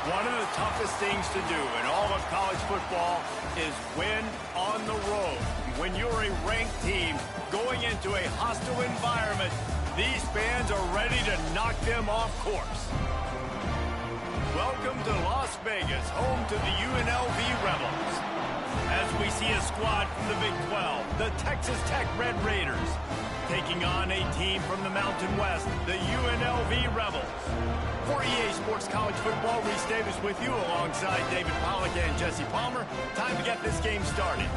One of the toughest things to do in all of college football is win on the road. When you're a ranked team going into a hostile environment, these fans are ready to knock them off course. Welcome to Las Vegas, home to the UNLV Rebels. As we see a squad from the Big 12, the Texas Tech Red Raiders, taking on a team from the Mountain West, the UNLV Rebels. For EA Sports College Football, Reese Davis with you alongside David Pollack and Jesse Palmer. Time to get this game started.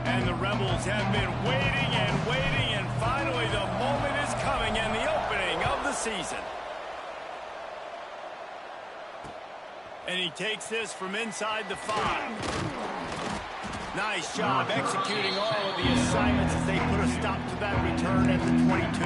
And the Rebels have been waiting and waiting, and finally the moment is coming and the opening of the season. And he takes this from inside the 5. Nice job executing all of the assignments as they put a stop to that return at the 22.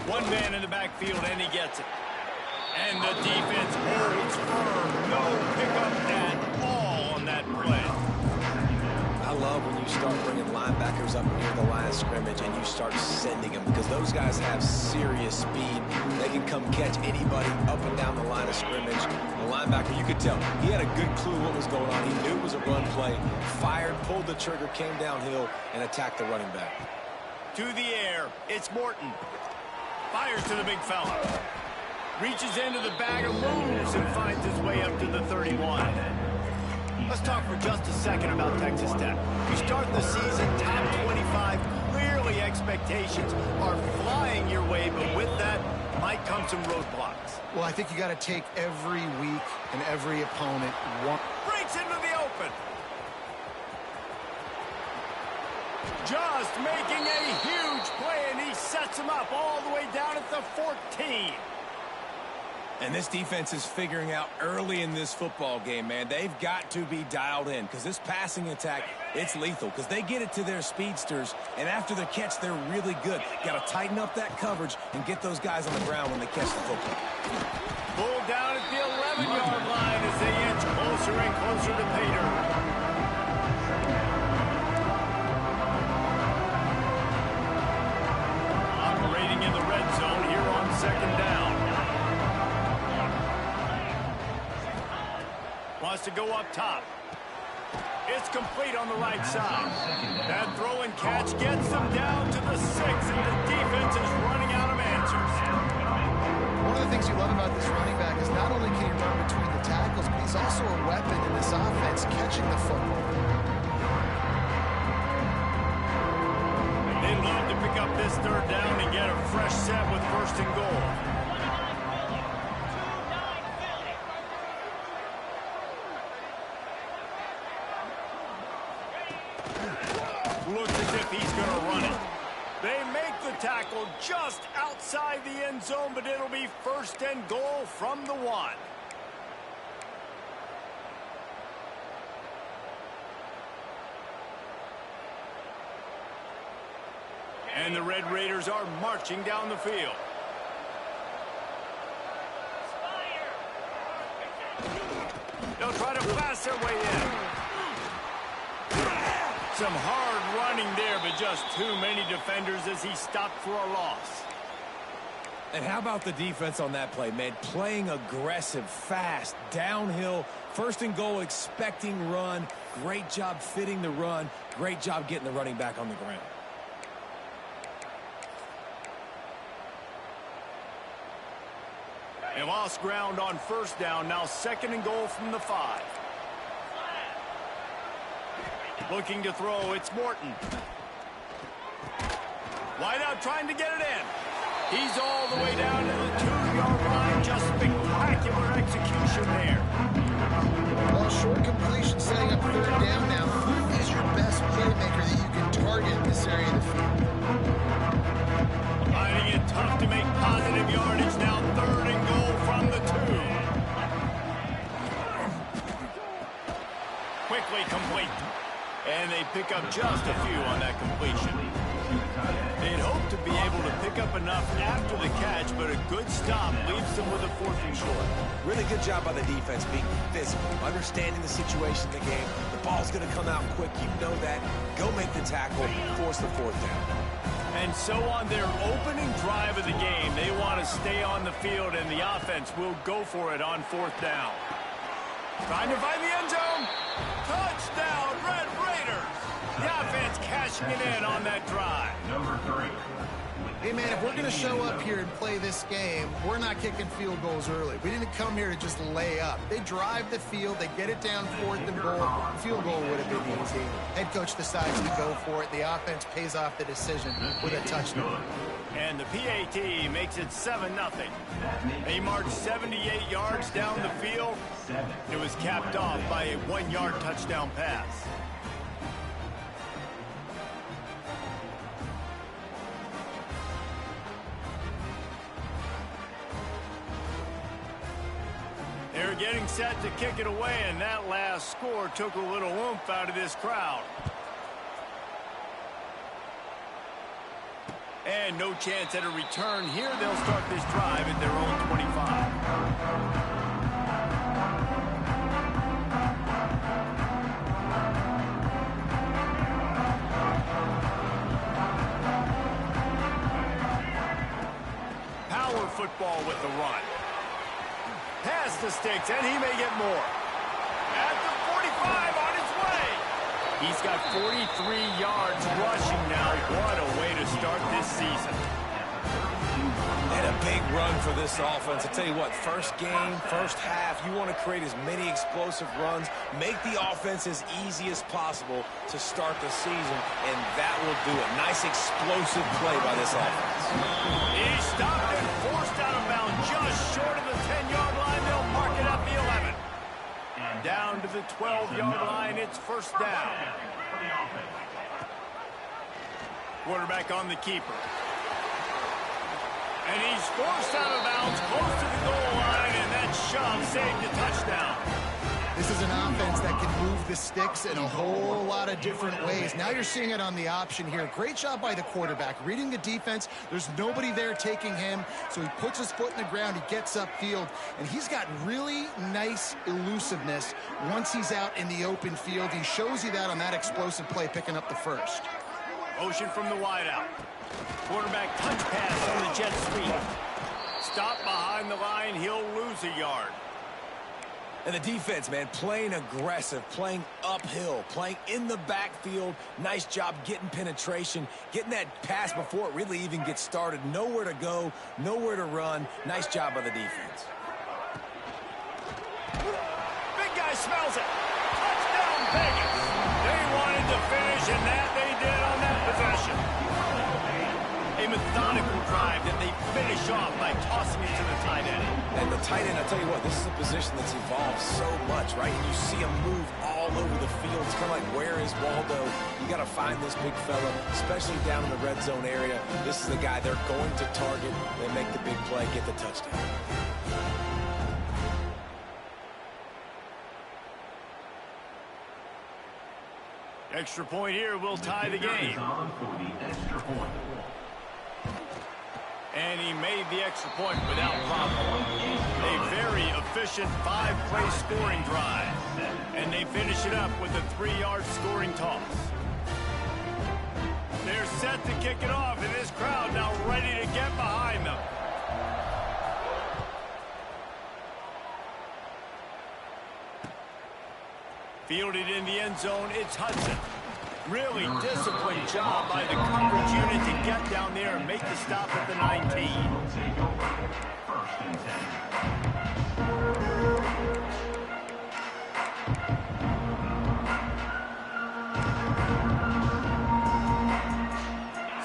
One man in the backfield, and he gets it. And the defense holds firm. No pickup at all on that play. I love when you start bringing linebackers up near the line of scrimmage and you start sending them, because those guys have serious speed. They can come catch anybody up and down the line of scrimmage. The linebacker, you could tell, he had a good clue what was going on. He knew it was a run play, fired, pulled the trigger, came downhill, and attacked the running back. To the air, it's Morton. Fires to the big fella. Reaches into the bag of moves and finds his way up to the 31. Let's talk for just a second about Texas Tech. You start the season top 25. Clearly expectations are flying your way, but with that might come some roadblocks. Well, I think you got to take every week and every opponent one. Breaks into the open. Just making a huge play, and he sets him up all the way down at the 14. And this defense is figuring out early in this football game, man. They've got to be dialed in, because this passing attack, it's lethal, because they get it to their speedsters, and after the catch, they're really good. Got to tighten up that coverage and get those guys on the ground when they catch the football. Pulled down at the 11-yard line as they inch closer and closer to Pater. Operating in the red zone here on second down. Wants to go up top. It's complete on the right side. That throw and catch gets them down to the 6, and the defense is running out of answers. One of the things you love about this running back is not only can he run between the tackles, but he's also a weapon in this offense, catching the football. They'd love to pick up this third down and get a fresh set with first and goal. Looks as if he's going to run it. They make the tackle just outside the end zone, but it'll be first and goal from the 1. And the Red Raiders are marching down the field. They'll try to pass their way in. Some hard running there, but just too many defenders as he stopped for a loss. And how about the defense on that play, man? Playing aggressive, fast, downhill, first and goal, expecting run. Great job fitting the run. Great job getting the running back on the ground. They lost ground on first down. Now second and goal from the 5. Looking to throw, it's Morton. Wide out trying to get it in. He's all the way down to the 2-yard line. Just spectacular execution there. Well, short completion setting up third down now. Who is your best playmaker that you can target in this area of the field? Finding it tough to make positive yardage now. Third and goal nearly complete. And they pick up just a few on that completion. They'd hope to be able to pick up enough after the catch, but a good stop leaves them with a 4th and short. Really good job by the defense being physical, understanding the situation in the game. The ball's going to come out quick. You know that. Go make the tackle, force the 4th down. And so on their opening drive of the game, they want to stay on the field, and the offense will go for it on 4th down. Trying to find the end zone. Touchdown, Red Raiders. The offense cashing it in on that drive. Number 3. Hey, man, if we're going to show up here and play this game, we're not kicking field goals early. We didn't come here to just lay up. They drive the field. They get it down 4th and goal. Field goal would have been easy. Head coach decides to go for it. The offense pays off the decision with a touchdown. And the PAT makes it 7-0. They marched 78 yards down the field. It was capped off by a 1-yard touchdown pass. They're getting set to kick it away, and that last score took a little oomph out of this crowd. And no chance at a return here. They'll start this drive at their own 25. Power football with the run. Past the sticks, and he may get more. At the 45 on his way. He's got 43 yards rushing now. What a way to start this season. And a big run for this offense. I tell you what, first game, first half, you want to create as many explosive runs, make the offense as easy as possible to start the season, and that will do it. Nice explosive play by this offense. He stopped and forced out of bounds just short of the 10-yard line. They'll mark it at the 11. Down to the 12-yard line, it's first down. Quarterback on the keeper. And he's forced out of bounds close to the goal line, and that shove saved a touchdown. This is an offense that can move the sticks in a whole lot of different ways. Now you're seeing it on the option here. Great job by the quarterback. Reading the defense, there's nobody there taking him, so he puts his foot in the ground, he gets upfield, and he's got really nice elusiveness once he's out in the open field. He shows you that on that explosive play, picking up the first. Motion from the wideout. Quarterback touch pass on the jet sweep. Stop behind the line, he'll lose a yard. And the defense, man, playing aggressive, playing uphill, playing in the backfield. Nice job getting penetration, getting that pass before it really even gets started. Nowhere to go, nowhere to run. Nice job by the defense. Big guy smells it. Touchdown, Vegas. They wanted to finish, and that they did on that possession. A methodical drive that they finish off by tossing it to the tight end. And the tight end, I'll tell you what, this is a position that's evolved so much, right? And you see him move all over the field. It's kind of like, where is Waldo? You got to find this big fella, especially down in the red zone area. This is the guy they're going to target. They make the big play, get the touchdown. Extra point here will tie the game. And he made the extra point without problem. A very efficient 5-play scoring drive. And they finish it up with a 3-yard scoring toss. They're set to kick it off, and this crowd now ready to get behind them. Fielded in the end zone, it's Hudson. Really disciplined job by the coverage unit to get down there and make the stop at the 19.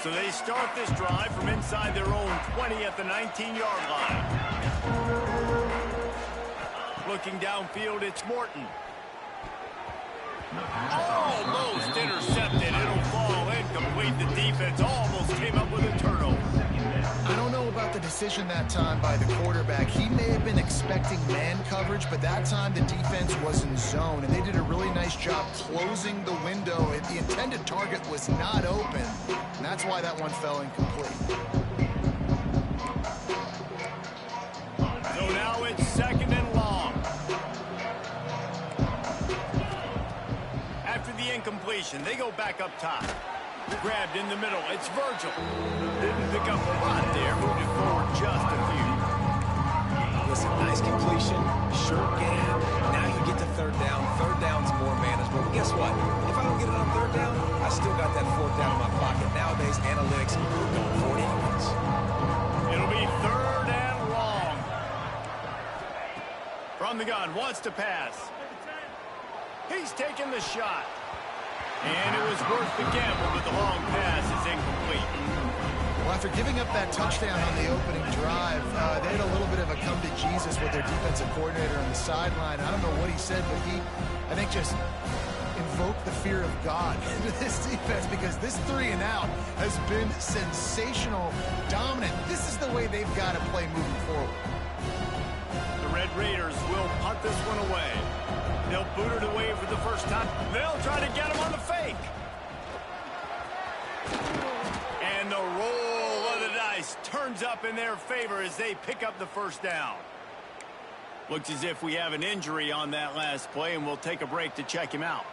So they start this drive from inside their own 20 at the 19-yard line. Looking downfield, it's Morton. Almost intercepted. It'll fall incomplete. The defense almost came up with a turnover. I don't know about the decision that time by the quarterback. He may have been expecting man coverage, but that time the defense was in zone, and they did a really nice job closing the window. The intended target was not open, and that's why that one fell incomplete. So now it's 2nd and long. After the incompletion, they go back up top. Grabbed in the middle. It's Virgil. Didn't pick up a lot there. Moved it forward just a few. Listen, nice completion, short gain. Now you get to 3rd down. 3rd down's more manageable. But guess what? If I don't get it on 3rd down, I still got that 4th down in my pocket. Nowadays, analytics don't for it anyways. It'll be 3rd and long. From the gun, wants to pass. He's taking the shot. And it was worth the gamble, but the long pass is incomplete. Well, after giving up that touchdown on the opening drive, they had a little bit of a come to Jesus with their defensive coordinator on the sideline. I don't know what he said, but he, I think, just invoked the fear of God into this defense, because this 3 and out has been sensational, dominant. This is the way they've got to play moving forward. The Red Raiders will punt this one away. They'll boot it away for the first time. They'll try to get him on the fake. And the roll of the dice turns up in their favor as they pick up the 1st down. Looks as if we have an injury on that last play, and we'll take a break to check him out.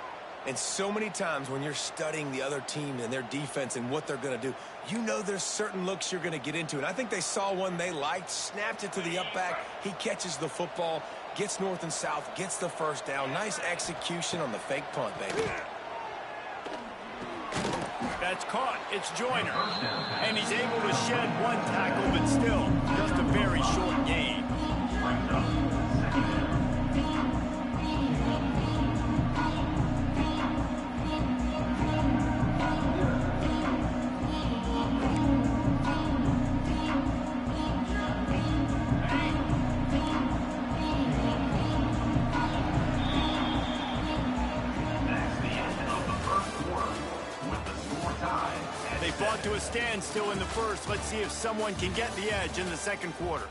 And so many times when you're studying the other team and their defense and what they're going to do, you know there's certain looks you're going to get into. And I think they saw one they liked, snapped it to the up back. He catches the football, gets north and south, gets the 1st down. Nice execution on the fake punt, baby. That's caught. It's Joyner. And he's able to shed one tackle, but still just a very short gain. Fought to a standstill in the 1st. Let's see if someone can get the edge in the 2nd quarter.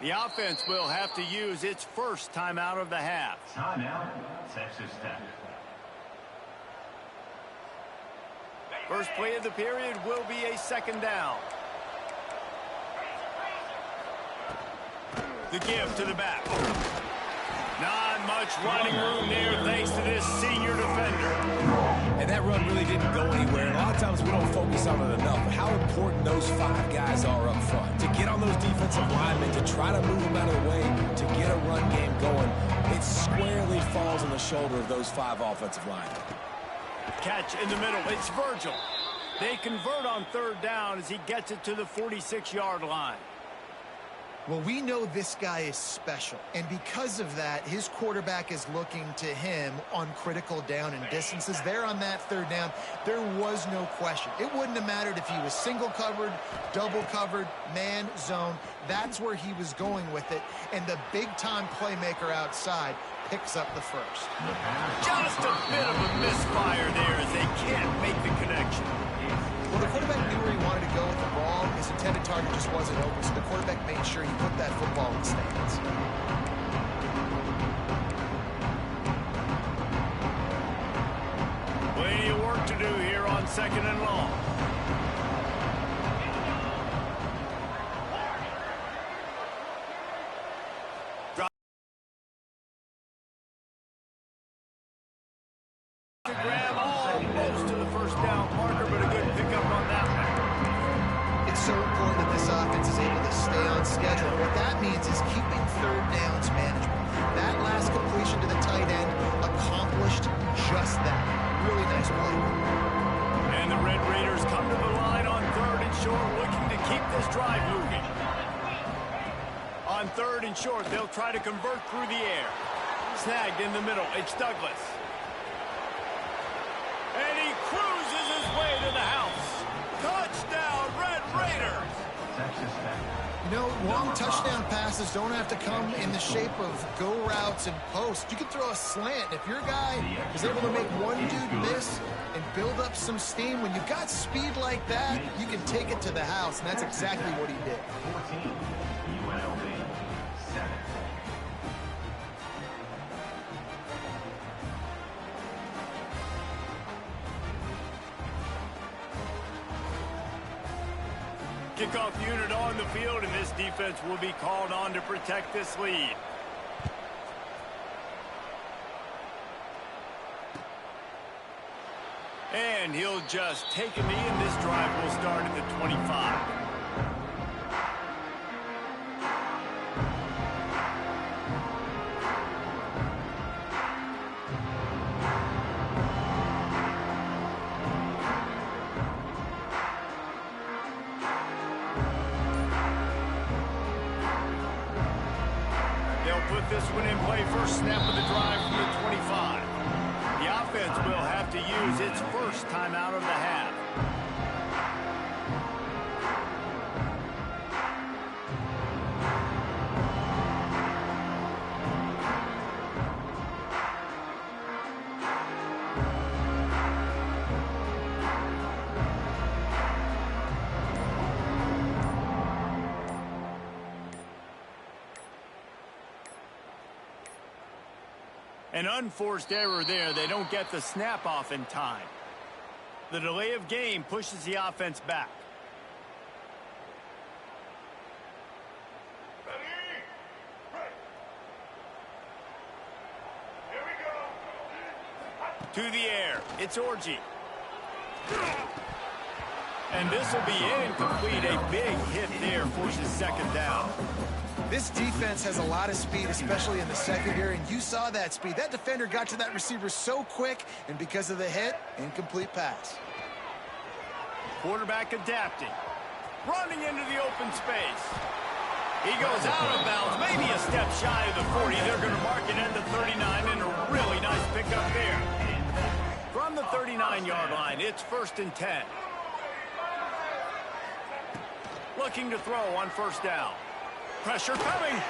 The offense will have to use its 1st timeout of the half. Timeout, Texas Tech. First play of the period will be a 2nd down. The give to the back. Not much running room there thanks to this senior defender. And that run really didn't go anywhere. A lot of times we don't focus on it enough. How important those 5 guys are up front. To get on those defensive linemen, to try to move them out of the way, to get a run game going, it squarely falls on the shoulder of those 5 offensive linemen. Catch in the middle. It's Virgil. They convert on 3rd down as he gets it to the 46-yard line. Well, we know this guy is special, and because of that, his quarterback is looking to him on critical down and distances. There on that 3rd down, there was no question. It wouldn't have mattered if he was single covered, double covered, man, zone. That's where he was going with it, and the big-time playmaker outside picks up the 1st. Just a bit of a misfire there as they can't make the connection. Well, the quarterback knew where he wanted to go with the ball. His intended target just wasn't open, so the quarterback made sure he put that football in the stands. Plenty of work to do here on 2nd and long. Grab almost to the 1st down marker, but a good pickup on that one. It's so important that this offense is able to stay on schedule. What that means is keeping 3rd downs manageable. That last completion to the tight end accomplished just that. Really nice play. And the Red Raiders come to the line on 3rd and short, looking to keep this drive moving. On 3rd and short, they'll try to convert through the air. snagged in the middle. It's Douglas. And he cruises his way to the house. Touchdown, Red Raiders! Texas Tech. You know, long touchdown passes don't have to come in the shape of go routes and posts. You can throw a slant. If your guy is able to make one dude miss and build up some steam, when you've got speed like that, you can take it to the house, and that's exactly what he did. 14, UNLV, 7. Kickoff unit on the field, and this defense will be called on to protect this lead. And he'll just take a knee, and this drive will start at the 25. Put this one in play, first snap of the drive from the 25. The offense will have to use its first timeout of the half. An unforced error there. They don't get the snap off in time. The delay of game pushes the offense back. To the air. It's Orji. And this will be incomplete. A big hit there forces second down. This defense has a lot of speed, especially in the secondary, and you saw that speed. That defender got to that receiver so quick, and because of the hit, incomplete pass. Quarterback adapting. Running into the open space. He goes out of bounds, maybe a step shy of the 40. They're going to mark it at the 39, and a really nice pickup there. From the 39-yard line, it's 1st and 10. Looking to throw on first down. Pressure coming.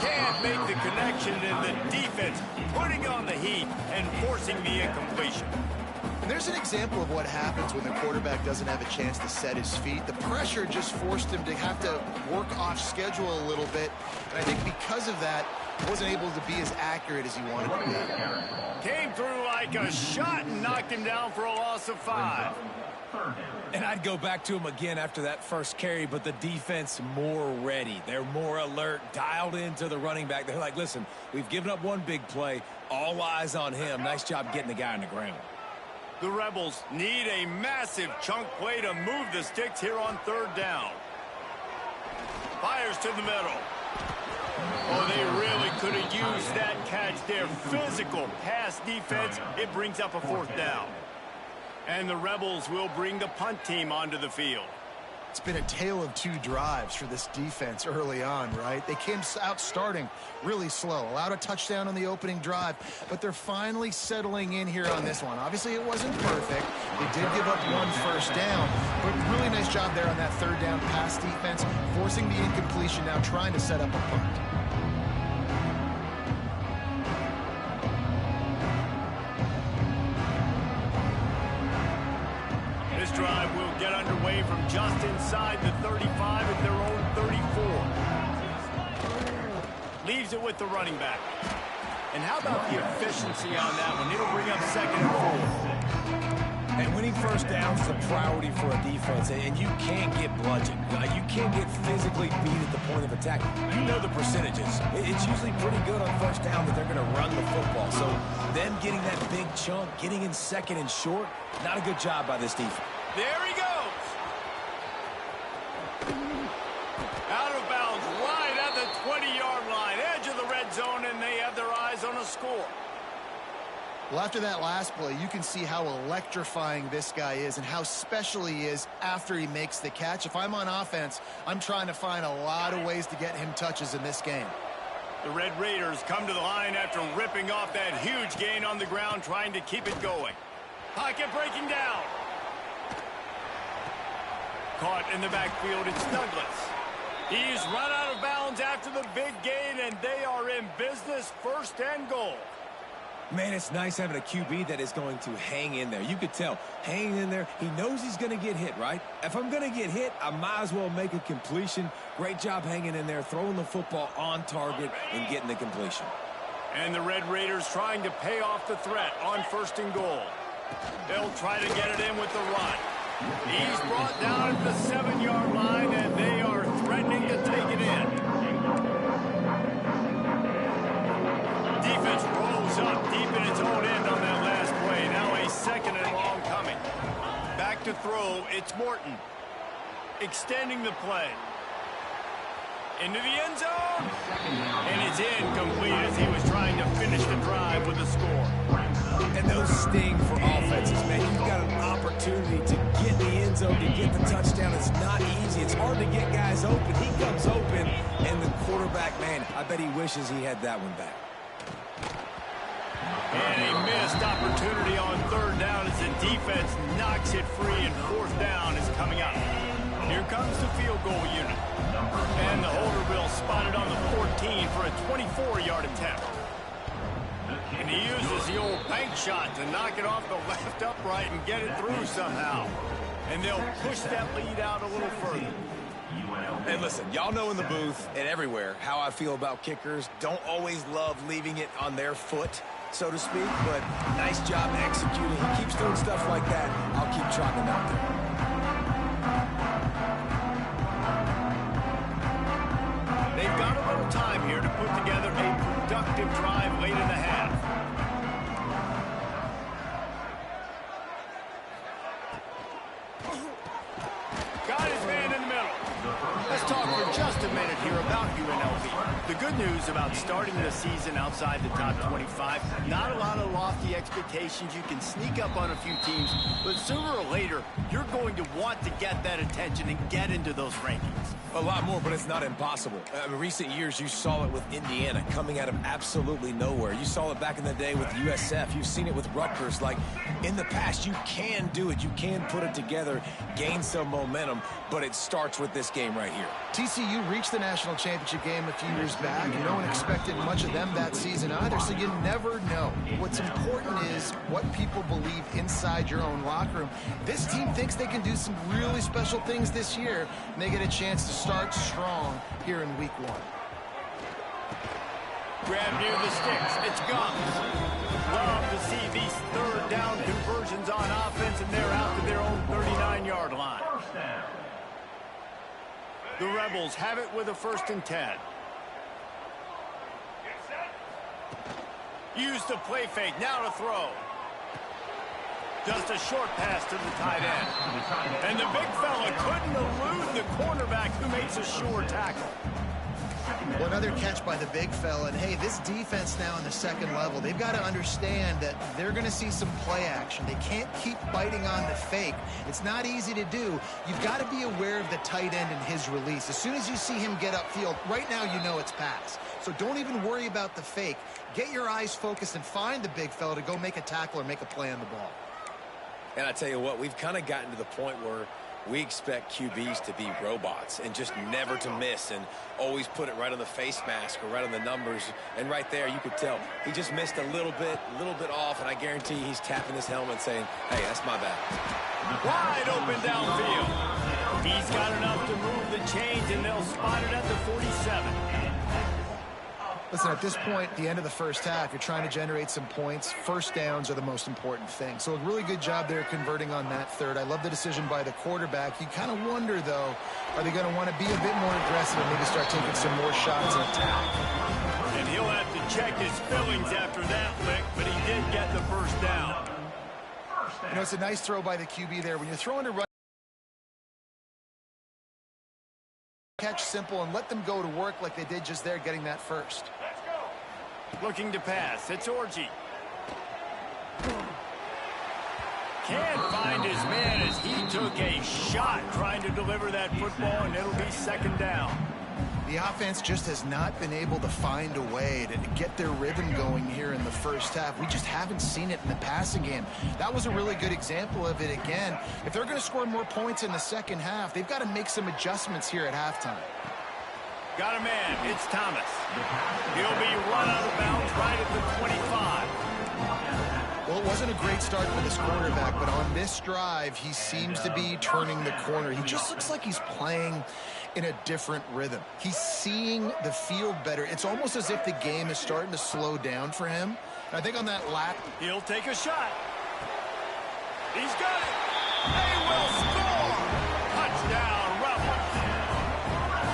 Can't make the connection, and the defense putting on the heat and forcing the incompletion. And there's an example of what happens when the quarterback doesn't have a chance to set his feet. The pressure just forced him to have to work off schedule a little bit. And I think because of that, he wasn't able to be as accurate as he wanted to be. Came through like a shot and knocked him down for a loss of 5. And I'd go back to him again after that first carry, but the defense more ready. They're more alert, dialed into the running back. They're like, listen, we've given up one big play. All eyes on him. Nice job getting the guy on the ground. The Rebels need a massive chunk play to move the sticks here on 3rd down. Fires to the middle. Oh, they really could have used that catch there. Physical pass defense. It brings up a 4th down. And the Rebels will bring the punt team onto the field. It's been a tale of 2 drives for this defense early on, right? They came out starting really slow, allowed a touchdown on the opening drive, but they're finally settling in here on this one. Obviously, it wasn't perfect. They did give up 1 first down, but really nice job there on that 3rd down pass defense, forcing the incompletion, now trying to set up a punt. This drive will get underway from just inside the 35 at their own 34. Leaves it with the running back. And how about the efficiency on that one? It'll bring up 2nd and 4. And winning first downs is a priority for a defense, and you can't get bludgeoned. You can't get physically beat at the point of attack. You know the percentages. It's usually pretty good on first down that they're going to run the football. So them getting that big chunk, getting in 2nd and short, not a good job by this defense. There he goes. Out of bounds, right at the 20-yard line, edge of the red zone, and they have their eyes on a score. Well, after that last play, you can see how electrifying this guy is and how special he is after he makes the catch. If I'm on offense, I'm trying to find a lot of ways to get him touches in this game. The Red Raiders come to the line after ripping off that huge gain on the ground, trying to keep it going. Pocket breaking down. Caught in the backfield, it's Douglas. He's run out of bounds after the big gain, and they are in business, 1st and goal. Man, it's nice having a QB that is going to hang in there. You could tell, hanging in there, he knows he's going to get hit, right? If I'm going to get hit, I might as well make a completion. Great job hanging in there, throwing the football on target and getting the completion. And the Red Raiders trying to pay off the threat on 1st and goal. They'll try to get it in with the run. He's brought down at the 7-yard line, and they are threatening to take it in. Defense rolls up deep in its own end on that last play. Now a 2nd and long coming. Back to throw, it's Morton. Extending the play. Into the end zone. And it's incomplete as he was trying to finish the drive with a score. And those sting for offenses, man. You've got an opportunity to get in the end zone, to get the touchdown. It's not easy. It's hard to get guys open. He comes open, and the quarterback, man, I bet he wishes he had that one back. And a missed opportunity on 3rd down as the defense knocks it free, and 4th down is coming up. Here comes the field goal unit. And the holder will spot it on the 14 for a 24-yard attempt. And he uses the old bank shot to knock it off the left upright and get it through somehow. And they'll push that lead out a little further. And listen, y'all know in the booth and everywhere how I feel about kickers. Don't always love leaving it on their foot, so to speak, but nice job executing. He keeps doing stuff like that. I'll keep trotting him out there. They've got a little time here to put together a productive drive late in the half. Got his man in the middle. Let's talk for just a minute here about UNLV. The good news about starting the season outside the top 25, not a lot of lofty expectations. You can sneak up on a few teams, but sooner or later, you're going to want to get that attention and get into those rankings. A lot more, but it's not impossible. In recent years, you saw it with Indiana coming out of absolutely nowhere. You saw it back in the day with USF. You've seen it with Rutgers. Like, in the past, you can do it. You can put it together, gain some momentum, but it starts with this game right here. TCU reached the national championship game a few years back, and no one expected much of them that season either, so you never know. What's important is what people believe inside your own locker room. This team thinks they can do some really special things this year, and they get a chance to start strong here in week 1. Grab near the sticks. It's Gums. Love to see these 3rd down conversions on offense, and they're out to their own 39-yard line. The Rebels have it with a 1st and 10. Use the play fake. Now to throw. Just a short pass to the tight end. And the big fella couldn't elude the cornerback who makes a sure tackle. Well, another catch by the big fella. And, hey, this defense now in the 2nd level, they've got to understand that they're going to see some play action. They can't keep biting on the fake. It's not easy to do. You've got to be aware of the tight end and his release. As soon as you see him get upfield, right now you know it's pass. So don't even worry about the fake. Get your eyes focused and find the big fella to go make a tackle or make a play on the ball. And I tell you what, we've kind of gotten to the point where we expect QBs to be robots and just never to miss and always put it right on the face mask or right on the numbers. And right there, you could tell he just missed a little bit off, and I guarantee he's tapping his helmet saying, hey, that's my bad. Wide open downfield. He's got enough to move the chains, and they'll spot it at the 47. Listen, at this point, the end of the first half, you're trying to generate some points. 1st downs are the most important thing. So a really good job there converting on that 3rd. I love the decision by the quarterback. You kind of wonder, though, are they going to want to be a bit more aggressive and maybe start taking some more shots and attack? And he'll have to check his fillings after that lick, but he did get the 1st down. You know, it's a nice throw by the QB there. When you're throwing to right, catch simple and let them go to work like they did just there, getting that 1st. Looking to pass. It's Orji. Can't find his man as he took a shot trying to deliver that football, and it'll be 2nd down. The offense just has not been able to find a way to get their rhythm going here in the first half. We just haven't seen it in the passing game. That was a really good example of it again. If they're going to score more points in the second half, they've got to make some adjustments here at halftime. Got a man. It's Thomas. He'll be run out of bounds right at the 25. Well, it wasn't a great start for this quarterback, but on this drive, he seems to be turning the corner. He just looks like he's playing in a different rhythm. He's seeing the field better. It's almost as if the game is starting to slow down for him. I think on that lap, he'll take a shot. He's got it. They will score. Touchdown, Rebels.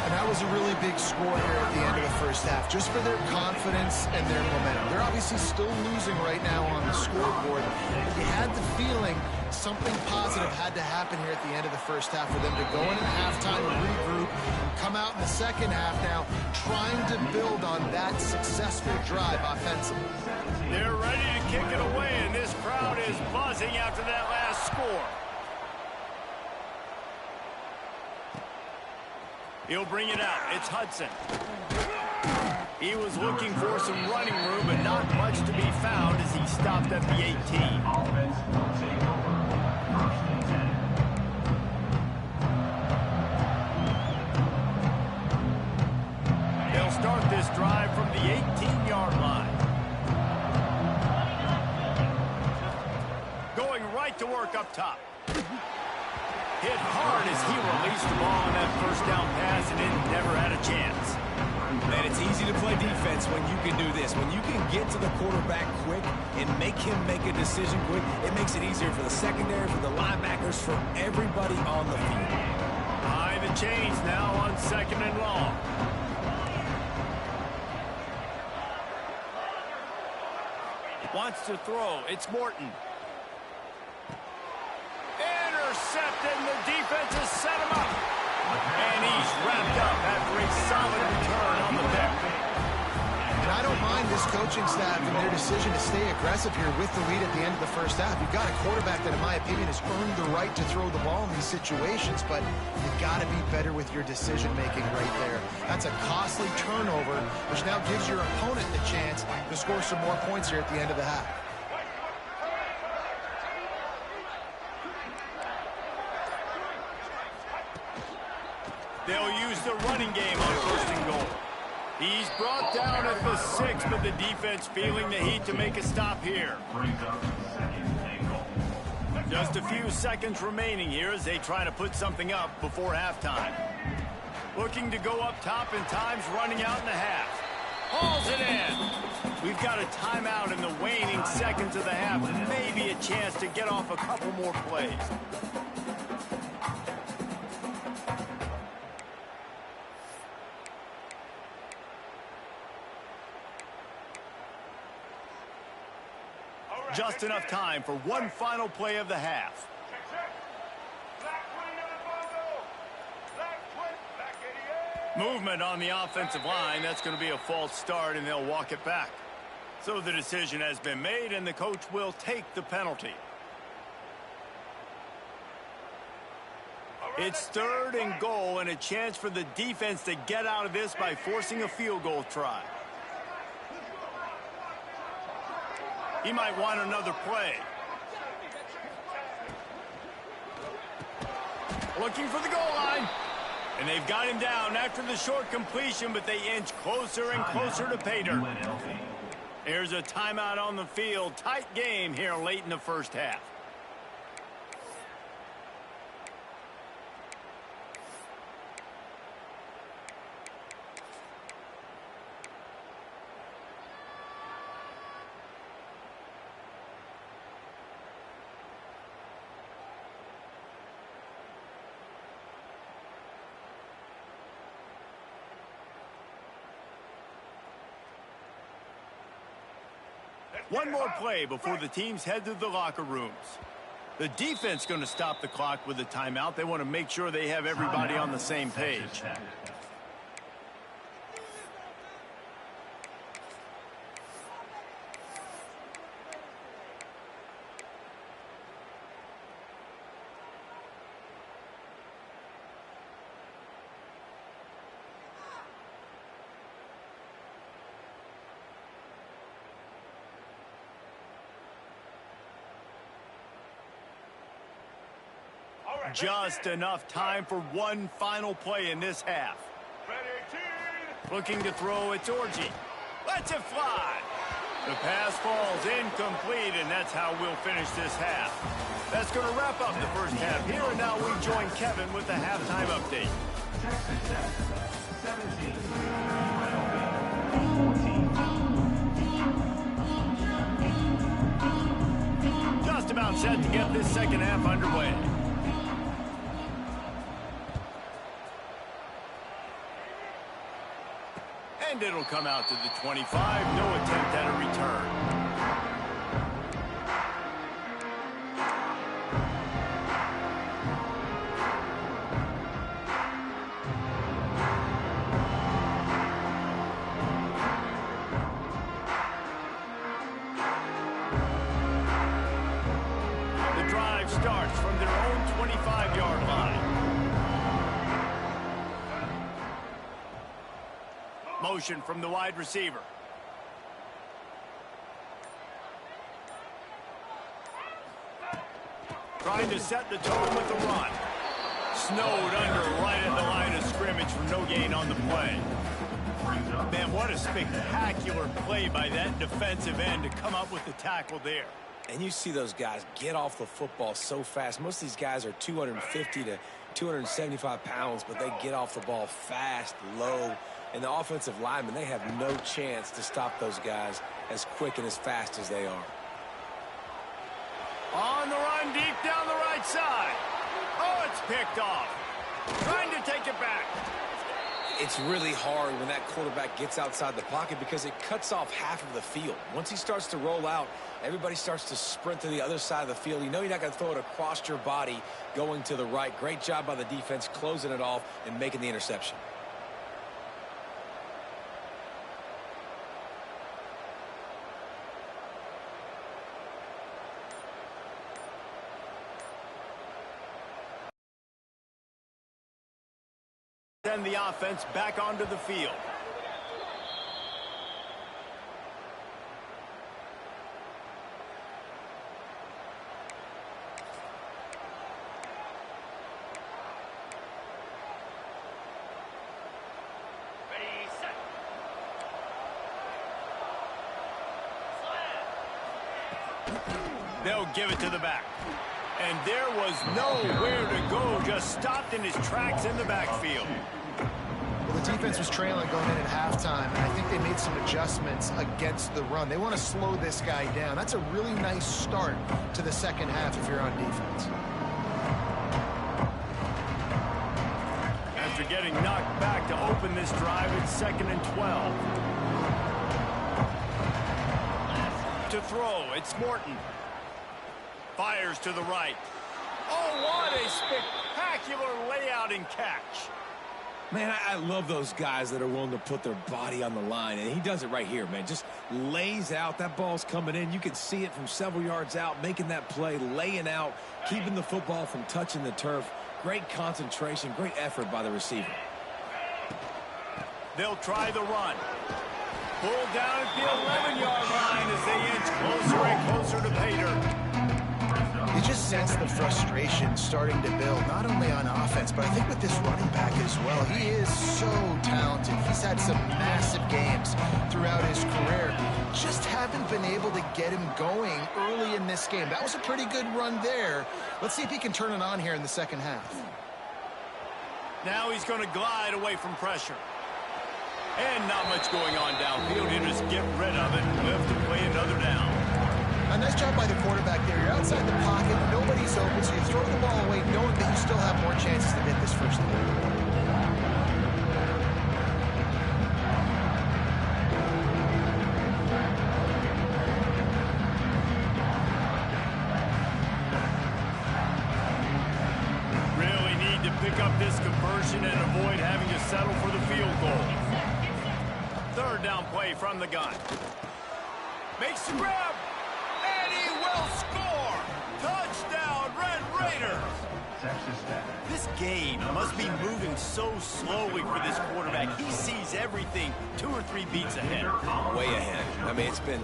And that was a really big score here at the end of the first half, just for their confidence and their momentum. They're obviously still losing right now on the scoreboard, but you had the feeling something positive had to happen here at the end of the first half for them to go into halftime, regroup, and come out in the second half now trying to build on that successful drive offensively. They're ready to kick it away, and this crowd is buzzing after that last score. He'll bring it out. It's Hudson. He was looking for some running room, but not much to be found as he stopped at the 18. Offense will take over. First and 10. They'll start this drive from the 18-yard line. Going right to work up top. Hit hard as he released the ball on that first down pass, and it never had a chance. Man, it's easy to play defense when you can do this. When you can get to the quarterback quick and make him make a decision quick, it makes it easier for the secondary, for the linebackers, for everybody on the field. High the chains now on 2nd and long. Wants to throw. It's Morton. Intercepted, and the defense has set him up. And he's wrapped up after a solid return on the pick. And I don't mind this coaching staff and their decision to stay aggressive here with the lead at the end of the first half. You've got a quarterback that, in my opinion, has earned the right to throw the ball in these situations, but you've got to be better with your decision-making right there. That's a costly turnover, which now gives your opponent the chance to score some more points here at the end of the half. They'll use the running game on 1st and goal. He's brought down at the 6, but the defense feeling the heat to make a stop here. Brings up 2nd and goal. Just a few seconds remaining here as they try to put something up before halftime. Looking to go up top, and time's running out in the half. Hauls it in. We've got a timeout in the waning seconds of the half, and maybe a chance to get off a couple more plays. Just enough time for one final play of the half. Movement on the offensive line. That's going to be a false start, and they'll walk it back. So the decision has been made, and the coach will take the penalty. It's 3rd and goal, and a chance for the defense to get out of this by forcing a field goal try. He might want another play. Looking for the goal line. And they've got him down after the short completion, but they inch closer and closer to pay dirt. UNLV. Here's a timeout on the field. Tight game here late in the first half. One more play before the teams head to the locker rooms. The defense going to stop the clock with a timeout. They want to make sure they have everybody on the same page. Just enough time for one final play in this half. Looking to throw, it's Orji. Lets it fly. The pass falls incomplete, and that's how we'll finish this half. That's going to wrap up the first half here, and now we join Kevin with the halftime update. Texas Tech, 17, UNLV 14. Just about set to get this second half underway. And it'll come out to the 25. No attempt at a return. The drive starts from their own 25-yard line. Motion from the wide receiver. Trying to set the tone with the run. Snowed under right at the line of scrimmage for no gain on the play. Man, what a spectacular play by that defensive end to come up with the tackle there. And you see those guys get off the football so fast. Most of these guys are 250 to 275 pounds, but they get off the ball fast, low. And the offensive linemen, they have no chance to stop those guys as quick and as fast as they are. On the run, deep down the right side. Oh, it's picked off. Trying to take it back. It's really hard when that quarterback gets outside the pocket because it cuts off half of the field. Once he starts to roll out, everybody starts to sprint to the other side of the field. You know you're not going to throw it across your body going to the right. Great job by the defense closing it off and making the interception. Send the offense back onto the field. Ready, set. They'll give it to the back. And there was nowhere to go, just stopped in his tracks in the backfield. Well, the defense was trailing going in at halftime, and I think they made some adjustments against the run. They want to slow this guy down. That's a really nice start to the second half if you're on defense. After getting knocked back to open this drive, it's 2nd and 12. To throw, it's Morton. Fires to the right. Oh, what a spectacular layout and catch. Man, I love those guys that are willing to put their body on the line, and he does it right here, man. Just lays out. That ball's coming in. You can see it from several yards out, making that play, laying out, keeping the football from touching the turf. Great concentration, great effort by the receiver. They'll try the run. Pulled down at the 11-yard line as they inch closer and closer to Pater. You just sense the frustration starting to build, not only on offense, but I think with this running back as well. He is so talented. He's had some massive games throughout his career. Just haven't been able to get him going early in this game. That was a pretty good run there. Let's see if he can turn it on here in the second half. Now he's going to glide away from pressure. And not much going on downfield. He'll just get rid of it and live to play another down. A nice job by the quarterback there. You're outside the pocket, nobody's open, so you throw the ball away knowing that you still have more chances to get this first down. Really need to pick up this conversion and avoid having to settle for the field goal. 3rd down play from the gun. Makes the grab. And he will score! Touchdown, Red Raiders! Texas Tech. This game must be moving so slowly for this quarterback. He sees everything 2 or 3 beats ahead. Way ahead. I mean, it's been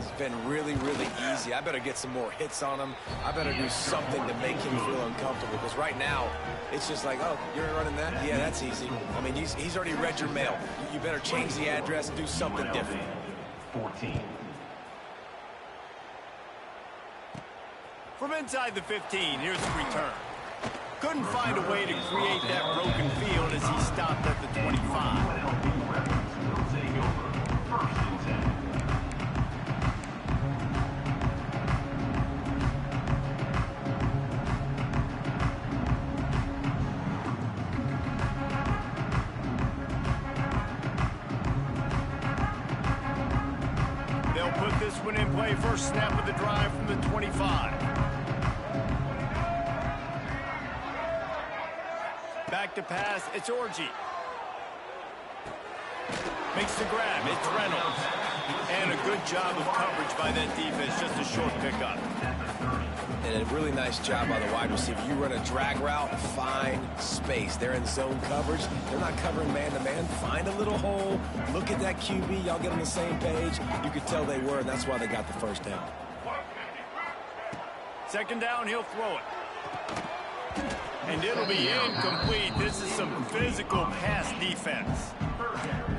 really, really easy. I better get some more hits on him. I better do something to make him feel uncomfortable, because right now, it's just like, oh, you're running that? Yeah, that's easy. I mean, he's already read your mail. You better change the address and do something different. 14. From inside the 15, here's the return. Couldn't find a way to create that broken field as he stopped at the 25. UNLV Rebels will take over 1st and 10. They'll put this one in play. First snap of the drive from the 25. Back to pass, it's Orji. Makes the grab, it's Reynolds. And a good job of coverage by that defense, just a short pickup. And a really nice job by the wide receiver. You run a drag route, find space. They're in zone coverage. They're not covering man-to-man. Find a little hole. Look at that QB. Y'all get on the same page. You could tell they were, and that's why they got the first down. Second down, he'll throw it. And it'll be incomplete. This is some physical pass defense.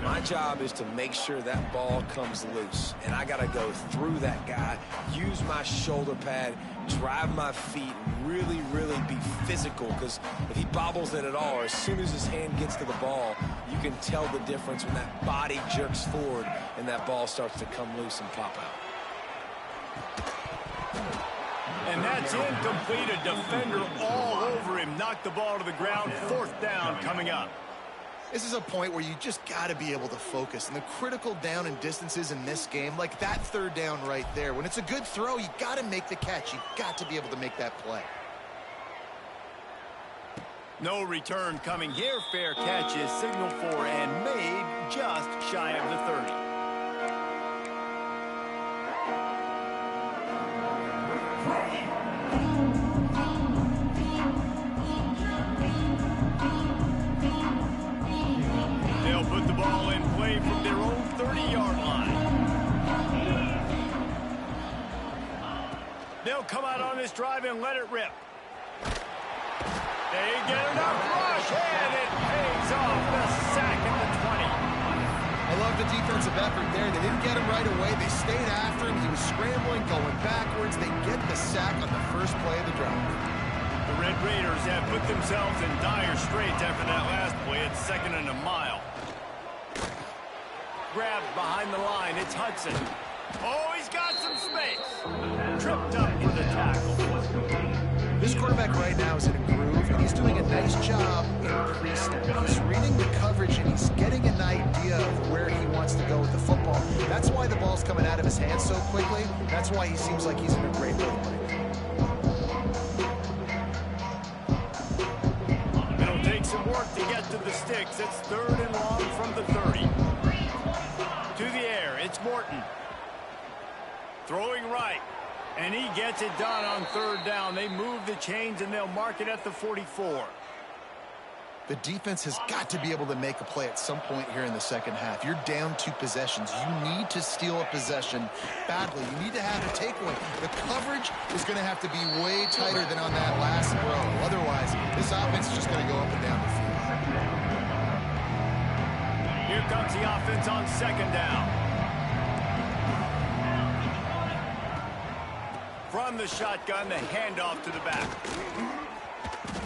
My job is to make sure that ball comes loose. And I got to go through that guy, use my shoulder pad, drive my feet, really, really be physical. Because if he bobbles it at all, or as soon as his hand gets to the ball, you can tell the difference when that body jerks forward and that ball starts to come loose and pop out. And that's incomplete. A defender all over him. Knocked the ball to the ground. Fourth down coming up. This is a point where you just got to be able to focus. And the critical down and distances in this game, like that third down right there, when it's a good throw, you got to make the catch. You got to be able to make that play. No return coming here. Fair catch is signaled for and made just shy of the 30. They'll put the ball in play from their own 30-yard line. They'll come out on this drive and let it rip. They get enough rush, and it pays off. The sack at the 20. I love the defensive effort there. They didn't get him right away. They stayed after him. He was scrambling, going backwards. They get the sack on the first play of the drive. The Red Raiders have put themselves in dire straits after that last play. It's 2nd and a mile. Grabbed behind the line. It's Hudson. Oh, he's got some space. Tripped up for the tackle. This quarterback right now is in a groove, and he's doing a nice job in pre-snap. He's reading the coverage, and he's getting an idea of where he wants to go with the football. That's why the ball's coming out of his hands so quickly. That's why he seems like he's in a great rhythm right now. It'll take some work to get to the sticks. It's 3rd and long from the 30. To the air, it's Morton. Throwing right. And he gets it done on 3rd down. They move the chains, and they'll mark it at the 44. The defense has got to be able to make a play at some point here in the second half. You're down 2 possessions. You need to steal a possession badly. You need to have a takeaway. The coverage is going to have to be way tighter than on that last throw. Otherwise, this offense is just going to go up and down the field. Here comes the offense on 2nd down. From the shotgun, the handoff to the back.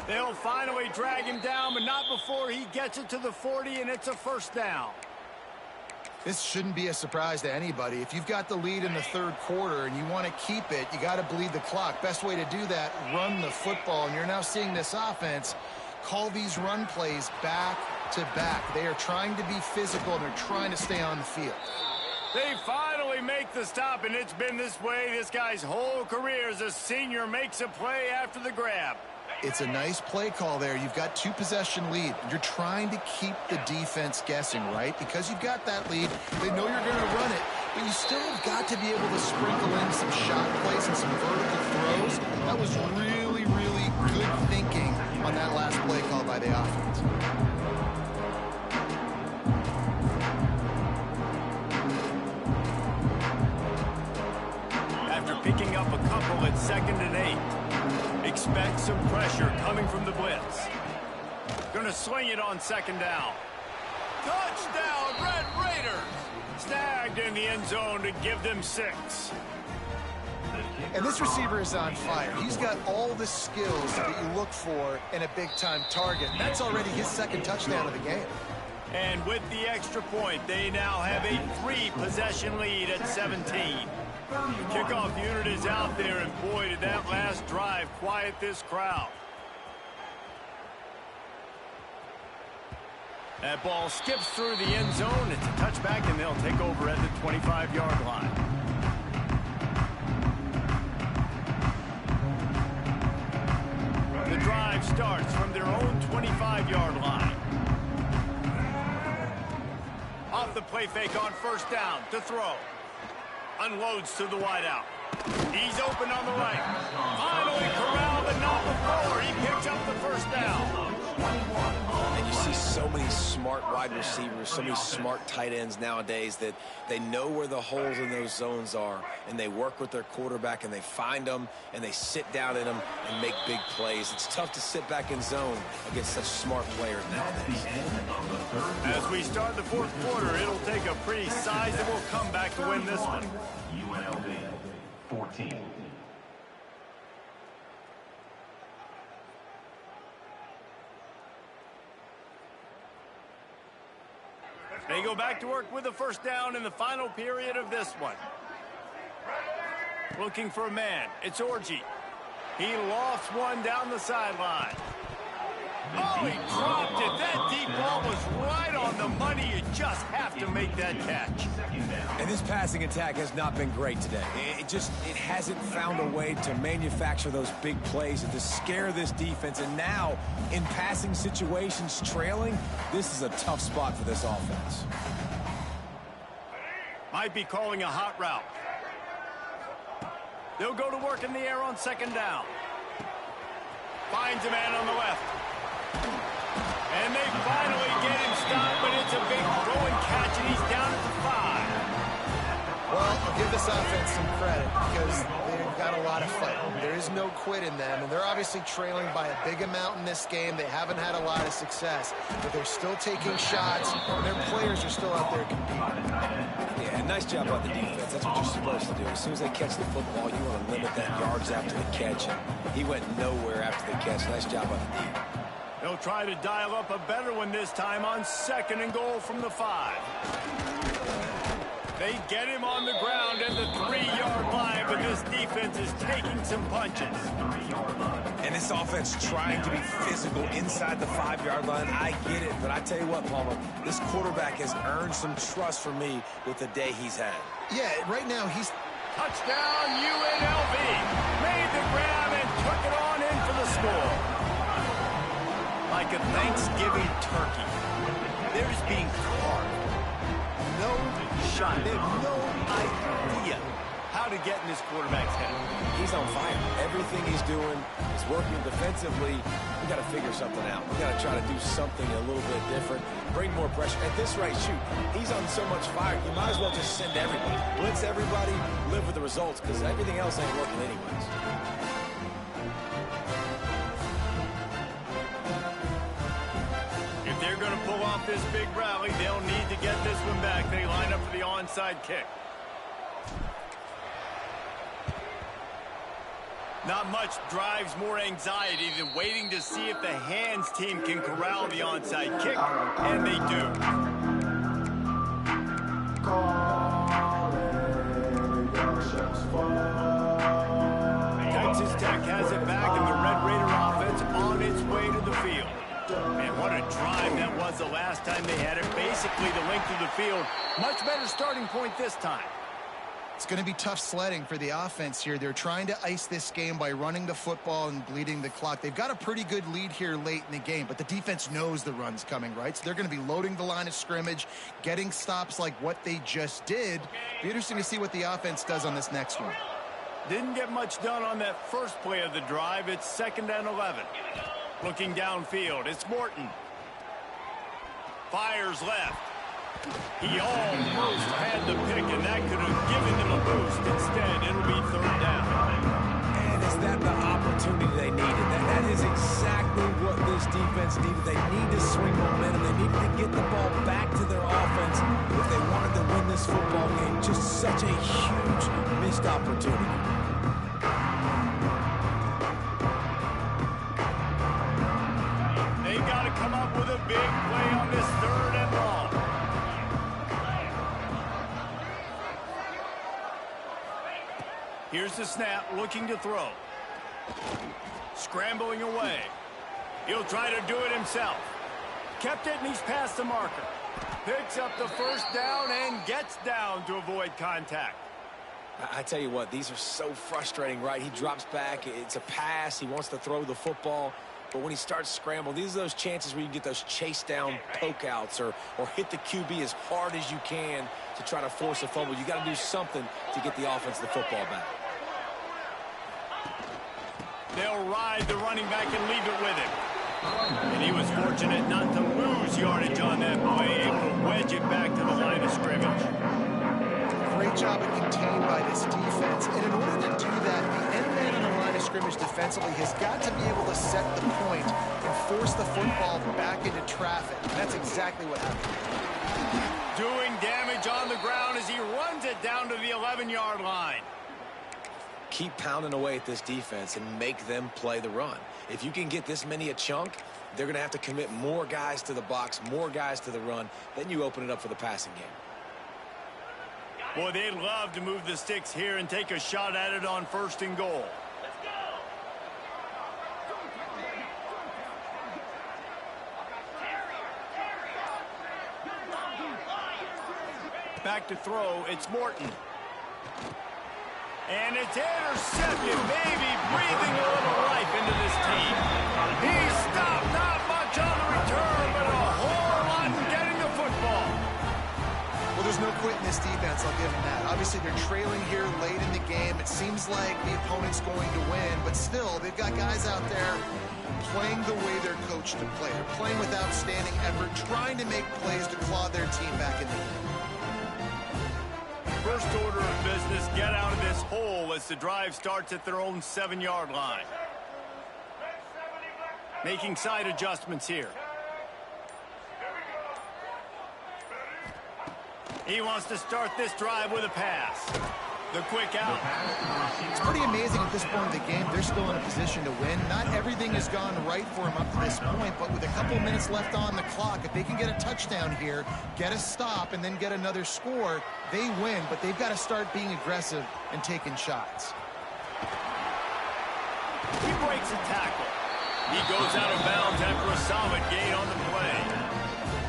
They'll finally drag him down, but not before he gets it to the 40, and it's a 1st down. This shouldn't be a surprise to anybody. If you've got the lead in the 3rd quarter and you want to keep it, you got to bleed the clock. Best way to do that, run the football. And you're now seeing this offense call these run plays back to back. They are trying to be physical, and they're trying to stay on the field. They finally make the stop, and it's been this way this guy's whole career as a senior makes a play after the grab. It's a nice play call there. You've got 2-possession lead. You're trying to keep the defense guessing, right? Because you've got that lead. They know you're going to run it, but you still have got to be able to sprinkle in some shot plays and some vertical throws. That was really, really good thinking on that the offense. After picking up a couple at 2nd and 8, expect some pressure coming from the blitz. Going to swing it on 2nd down. Touchdown, Red Raiders! Snagged in the end zone to give them 6. And this receiver is on fire. He's got all the skills that you look for in a big-time target. That's already his 2nd touchdown of the game. And with the extra point, they now have a 3-possession lead at 17. The kickoff unit is out there, and boy, did that last drive quiet this crowd. That ball skips through the end zone. It's a touchback, and they'll take over at the 25-yard line. The drive starts from their own 25-yard line. Off the play fake on 1st down to throw. Unloads to the wideout. He's open on the right. Finally corralled, but not before. He picks up the 1st down. And you see so many smart wide receivers, so many smart tight ends nowadays that they know where the holes in those zones are, and they work with their quarterback, and they find them, and they sit down in them and make big plays. It's tough to sit back in zone against such smart players nowadays. As we start the 4th quarter, it'll take a pretty sizable comeback to win this one. UNLV 14. They go back to work with the 1st down in the final period of this one. Looking for a man. It's Orji. He lofts one down the sideline. Oh, he dropped it. That deep ball was right on the money. You just have to make that catch. And this passing attack has not been great today. It hasn't found a way to manufacture those big plays and to scare this defense. And now, in passing situations, trailing, this is a tough spot for this offense. Might be calling a hot route. They'll go to work in the air on 2nd down. Finds a man on the left. And they finally get him stopped, but it's a big throwing catch, and he's down at the 5. Well, I'll give this offense some credit because they've got a lot of fight. There is no quit in them, and they're obviously trailing by a big amount in this game. They haven't had a lot of success, but they're still taking shots, and their players are still out there competing. Yeah, nice job on the defense. That's what you're supposed to do. As soon as they catch the football, you want to limit that yards after the catch. And he went nowhere after the catch. Nice job on the defense. They'll try to dial up a better one this time on 2nd and goal from the 5. They get him on the ground at the 3-yard line, but this defense is taking some punches. And this offense trying to be physical inside the 5-yard line. I get it, but I tell you what, Palmer, this quarterback has earned some trust for me with the day he's had. Yeah, right now he's... Touchdown, UNLV. Made the grab and took it on in for the score. Like a Thanksgiving turkey, they're just being carved. No shot. They have no idea how to get in this quarterback's head. He's on fire. Everything he's doing is working defensively. We got to figure something out. We got to try to do something a little bit different, bring more pressure. At this rate, shoot, he's on so much fire, you might as well just send everybody. Blitz everybody, live with the results, because everything else ain't working anyways. If they're going to pull off this big rally, they'll need to get this one back. They line up for the onside kick. Not much drives more anxiety than waiting to see if the hands team can corral the onside kick, and they do. Texas Tech has it back, and the Red Raider offense on its way to the field. Man, what a drive that was the last time they had it. Basically the length of the field. Much better starting point this time. It's going to be tough sledding for the offense here. They're trying to ice this game by running the football and bleeding the clock. They've got a pretty good lead here late in the game, but the defense knows the run's coming, right? So they're going to be loading the line of scrimmage, getting stops like what they just did. Be interesting to see what the offense does on this next one. Didn't get much done on that first play of the drive. It's 2nd and 11. Looking downfield, it's Morton. Fires left. He almost had the pick, and that could have given them a boost. Instead, it'll be third down. And is that the opportunity they needed? That is exactly what this defense needed. They need to swing momentum. They needed to get the ball back to their offense if they wanted to win this football game. Just such a huge missed opportunity. They've got to come up with a big play on this third and long. Here's the snap, looking to throw. Scrambling away. He'll try to do it himself. Kept it, and he's past the marker. Picks up the first down and gets down to avoid contact. I tell you what, these are so frustrating, right? He drops back. It's a pass. He wants to throw the football. But when he starts scrambling, these are those chances where you get those chase down poke outs or hit the QB as hard as you can to try to force a fumble. You got to do something to get the offense the football back. They'll ride the running back and leave it with him. And he was fortunate not to lose yardage on that play, able to wedge it back to the line of scrimmage. Great job of contained by this defense. And in order to do that, the end man on the line of scrimmage defensively has got to be able to set the point and force the football back into traffic. And that's exactly what happened. Doing damage on the ground as he runs it down to the 11-yard line. Keep pounding away at this defense and make them play the run. If you can get this many a chunk, they're going to have to commit more guys to the box, more guys to the run. Then you open it up for the passing game. Boy, they'd love to move the sticks here and take a shot at it on 1st and goal. Back to throw, it's Morton. And it's intercepted, maybe breathing a little life into this team. He stopped, not much on the return, but a whole lot in getting the football. Well, there's no quit in this defense, I'll give them that. Obviously, they're trailing here late in the game. It seems like the opponent's going to win, but still, they've got guys out there playing the way they're coached to play. They're playing with outstanding effort, trying to make plays to claw their team back in the game. First order of business, get out of this hole as the drive starts at their own 7-yard line. Making side adjustments here. He wants to start this drive with a pass. The quick out. It's pretty amazing at this point of the game. They're still in a position to win. Not everything has gone right for them up to this point, but with a couple minutes left on the clock, if they can get a touchdown here, get a stop, and then get another score, they win, but they've got to start being aggressive and taking shots. He breaks a tackle. He goes out of bounds after a solid gain on the play.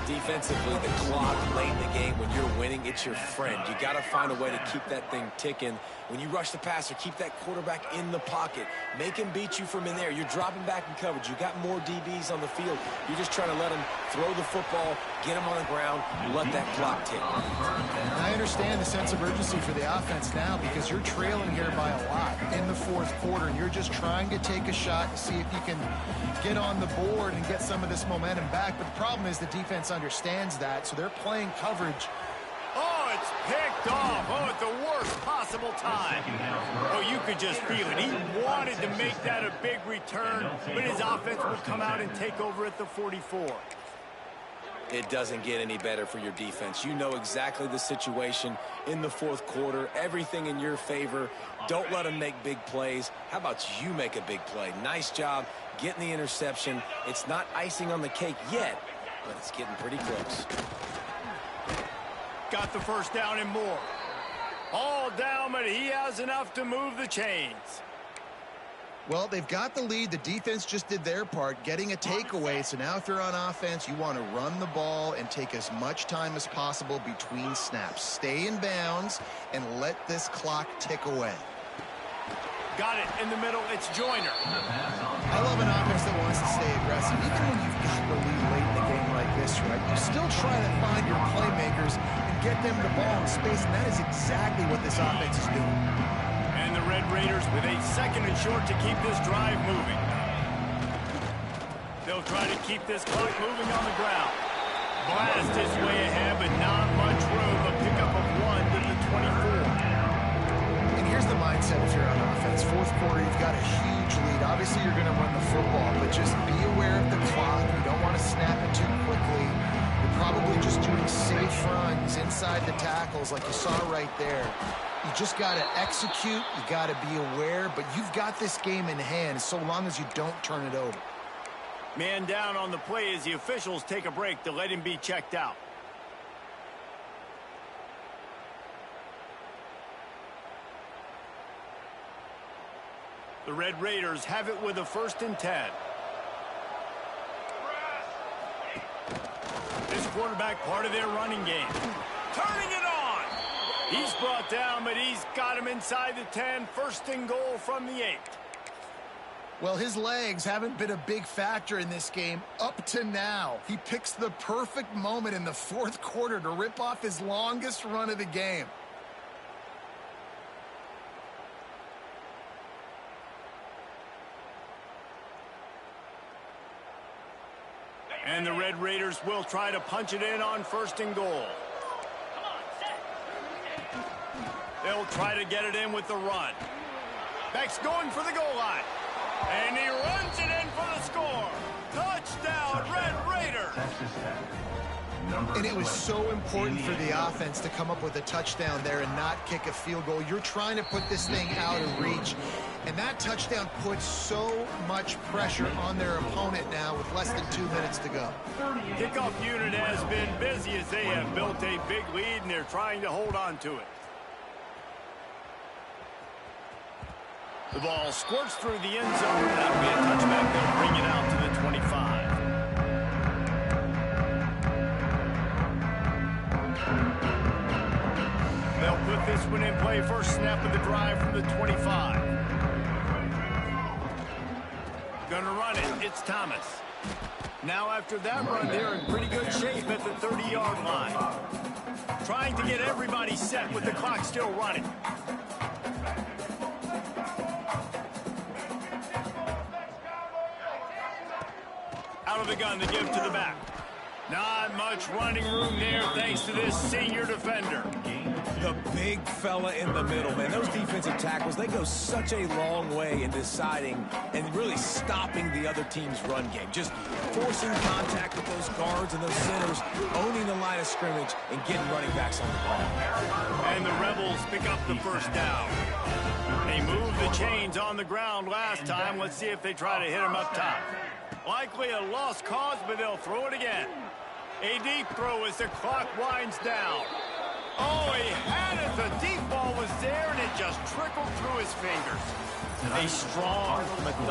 Defensively, the clock late in the game, when you're winning, it's your friend. You got to find a way to keep that thing ticking. When you rush the passer, keep that quarterback in the pocket. Make him beat you from in there. You're dropping back in coverage. You got more DBs on the field. You're just trying to let him throw the football, get him on the ground, let that clock tick. I understand the sense of urgency for the offense now because you're trailing here by a lot in the 4th quarter, and you're just trying to take a shot to see if you can get on the board and get some of this momentum back. But the problem is the defense understands that, so they're playing coverage. Oh, it's picked off. Oh, at the worst possible time. Oh, you could just feel it. He wanted to make that a big return, but his offense would come out and take over at the 44. It doesn't get any better for your defense. You know exactly the situation in the 4th quarter. Everything in your favor. Don't let them make big plays. How about you make a big play? Nice job getting the interception. It's not icing on the cake yet, but it's getting pretty close. Got the first down and more. All down, but he has enough to move the chains. Well, they've got the lead. The defense just did their part, getting a takeaway. So now if you're on offense, you want to run the ball and take as much time as possible between snaps. Stay in bounds and let this clock tick away. Got it in the middle. It's Joyner. I love an offense that wants to stay aggressive. Even when you've got the lead late in the game like this, right? You still try to find your playmakers and get them the ball in space, and that is exactly what this offense is doing. And the Red Raiders with a 2nd and short to keep this drive moving. They'll try to keep this clock moving on the ground. Blast his way ahead, but not much room. A pickup of 1 to the 24. And here's the mindset if you're on offense. Fourth quarter, you've got a huge lead. Obviously, you're going to run the football, but just be aware of the clock. You don't want to snap it too quickly. You're probably just doing safe runs inside the tackles like you saw right there. You just got to execute. You got to be aware, but you've got this game in hand so long as you don't turn it over. Man down on the play as the officials take a break to let him be checked out. The Red Raiders have it with a 1st and 10. This quarterback part of their running game. Turning it on. He's brought down, but he's got him inside the 10. 1st and goal from the 8. Well, his legs haven't been a big factor in this game up to now. He picks the perfect moment in the 4th quarter to rip off his longest run of the game. And the Red Raiders will try to punch it in on 1st and goal. They'll try to get it in with the run. Beck's going for the goal line. And he runs it in for the score. Touchdown, Red Raiders. And it was so important for the offense to come up with a touchdown there and not kick a field goal. You're trying to put this thing out of reach. And that touchdown puts so much pressure on their opponent now with less than 2 minutes to go. Kickoff unit has been busy as they have built a big lead and they're trying to hold on to it. The ball squirts through the end zone. That'll be a touchback. They'll bring it out to the 25. They'll put this one in play. First snap of the drive from the 25. Gonna run it. It's Thomas. Now after that run, they're in pretty good shape at the 30-yard line. Trying to get everybody set with the clock still running. Out of the gun to give to the back. Not much running room there thanks to this senior defender. The big fella in the middle, man. Those defensive tackles, they go such a long way in deciding and really stopping the other team's run game. Just forcing contact with those guards and those centers, owning the line of scrimmage, and getting running backs on the ball. And the Rebels pick up the first down. They moved the chains on the ground last time. Let's see if they try to hit them up top. Likely a lost cause, but they'll throw it again. A deep throw as the clock winds down. Oh, he had it. The deep ball was there, and it just trickled through his fingers. A strong, methodical